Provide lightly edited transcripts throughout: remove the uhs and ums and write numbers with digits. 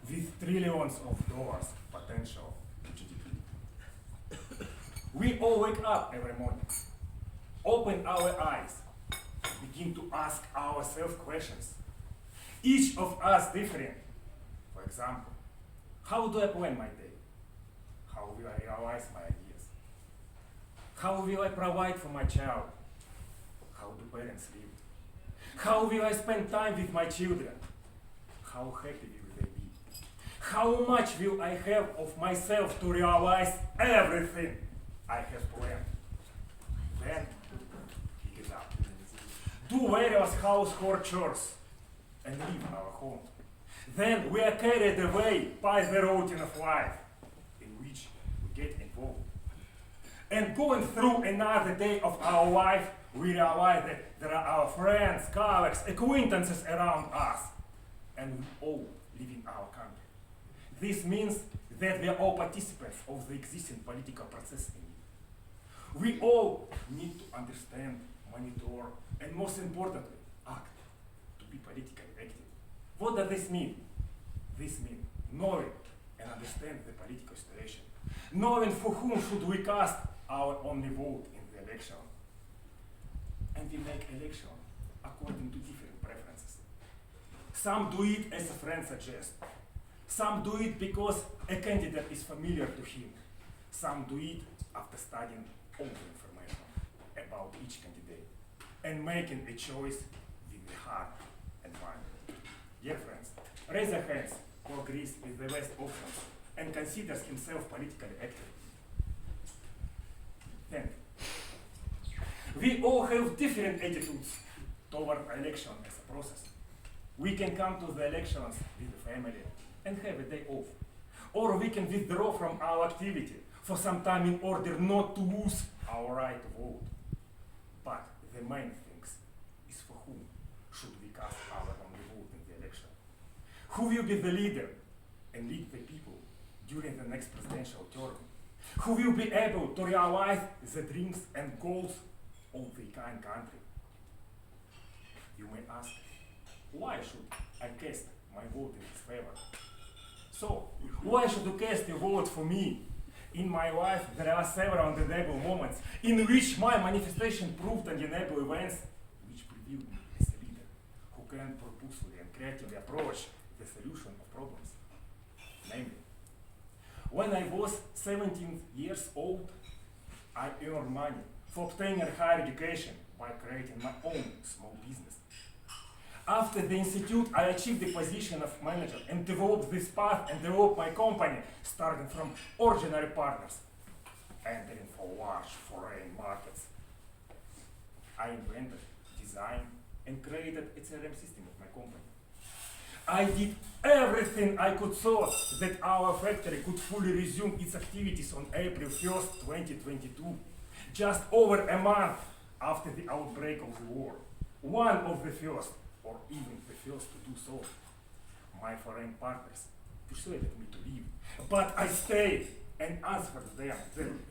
with trillions of dollars potential GDP. We all wake up every morning, open our eyes, begin to ask ourselves questions. Each of us different. For example, how do I plan my day? How will I realize my ideas? How will I provide for my child? How do parents live? How will I spend time with my children? How happy will they be? How much will I have of myself to realize everything I have planned? Then, pick it up. Do various household chores and leave our home. Then we are carried away by the routine of life in which we get involved. And going through another day of our life, we realize that there are our friends, colleagues, acquaintances around us, and we all live in our country. This means that we are all participants of the existing political process in it. We all need to understand, monitor, and most importantly, act to be politically active. What does this mean? This means knowing and understand the political situation, knowing for whom should we cast our only vote in the election. And we make election according to different preferences. Some do it as a friend suggests. Some do it because a candidate is familiar to him. Some do it after studying all the information about each candidate and making a choice with the heart and mind. Dear friends, raise your hands who agrees with the best options and considers himself politically active. Thank you. We all have different attitudes toward election as a process. We can come to the elections with the family and have a day off. Or we can withdraw from our activity for some time in order not to lose our right to vote. But the main thing is for whom should we cast our only vote in the election? Who will be the leader and lead the people during the next presidential term? Who will be able to realize the dreams and goals of the kind country? You may ask, why should I cast my vote in his favor? So, why should you cast a vote for me? In my life, there are several undeniable moments in which my manifestation proved undeniable events which revealed me as a leader who can purposefully and creatively approach the solution of problems. Namely, when I was 17 years old, I earned money for obtaining a higher education by creating my own small business. After the institute, I achieved the position of manager and developed this path and developed my company, starting from ordinary partners, entering for large foreign markets. I invented, designed, and created a CRM system of my company. I did everything I could so that our factory could fully resume its activities on April 1st, 2022, just over a month after the outbreak of the war. One of the first, or even the first to do so. My foreign partners persuaded me to leave, but I stayed and answered them.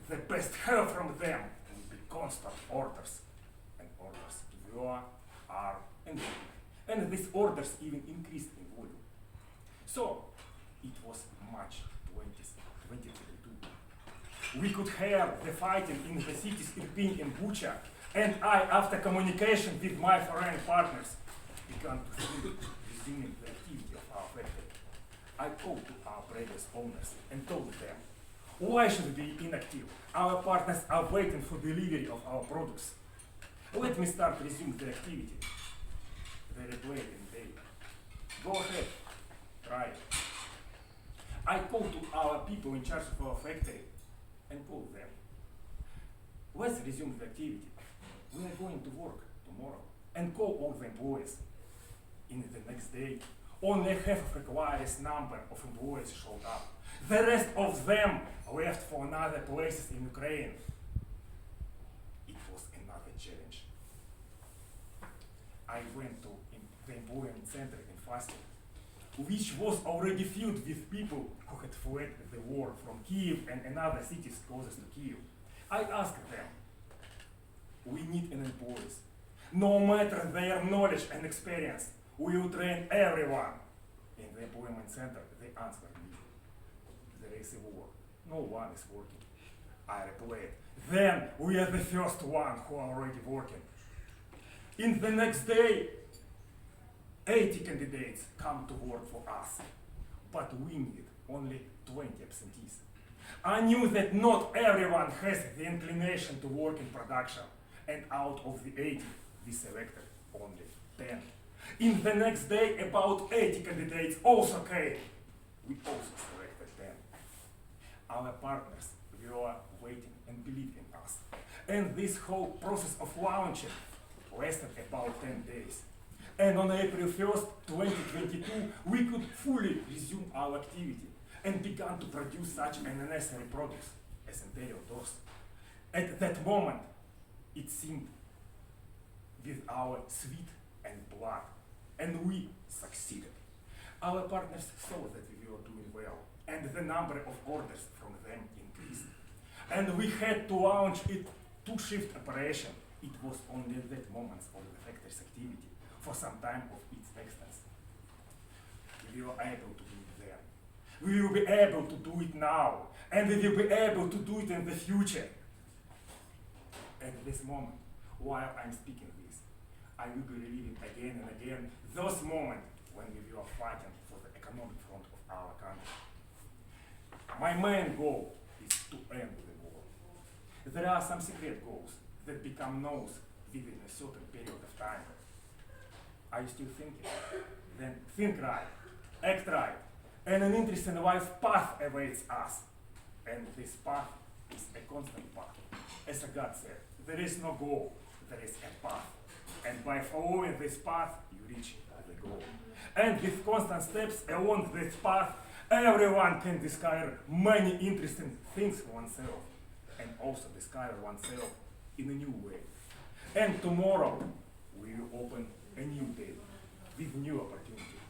The best help from them would be constant orders, and orders were, are, and will be. And these orders even increased in volume. So, it was March 2022. We could hear the fighting in the cities Irpin and Bucha, and I, after communication with my foreign partners, began to think resuming the activity of our factory. I called to our previous owners and told them, why should we be inactive? Our partners are waiting for delivery of our products. Let me start resuming the activity. They replied in day. Go ahead, try it. I called to our people in charge of our factory and told them, let's resume the activity. We are going to work tomorrow and call all the employees. In the next day, only half of required number of employees showed up. The rest of them left for another places in Ukraine. It was another challenge. I went to the employment center in Fastiv, which was already filled with people who had fled the war from Kiev and another cities closest to Kiev. I asked them, we need an employees. No matter their knowledge and experience, we will train everyone in the employment command center, they answered me. There is a war. No one is working. I replied, then we are the first one who are already working. In the next day, 80 candidates come to work for us, but we need only 20 absentees. I knew that not everyone has the inclination to work in production, and out of the 80, we selected only 10. In the next day, about 80 candidates also came. We also selected 10. Our partners were waiting and believed in us. And this whole process of launching lasted about 10 days. And on April 1st, 2022, we could fully resume our activity and began to produce such unnecessary products as interior doors. At that moment, it seemed with our sweat and blood, and we succeeded. Our partners saw that we were doing well, and the number of orders from them increased. And we had to launch it two-shift operation. It was only that moment of the factory's activity for some time of its existence. We were able to do it then. We will be able to do it now, and we will be able to do it in the future. At this moment, while I'm speaking this, I will be reliving again and again those moments when we were fighting for the economic front of our country. My main goal is to end the war. There are some secret goals that become known within a certain period of time. Are you still thinking? Then think right, act right, and an interesting life path awaits us. And this path is a constant path. As God said, there is no goal, there is a path. And by following this path, you reach the goal. And with constant steps along this path, everyone can discover many interesting things for oneself, and also discover oneself in a new way. And tomorrow, we will open a new day with new opportunities.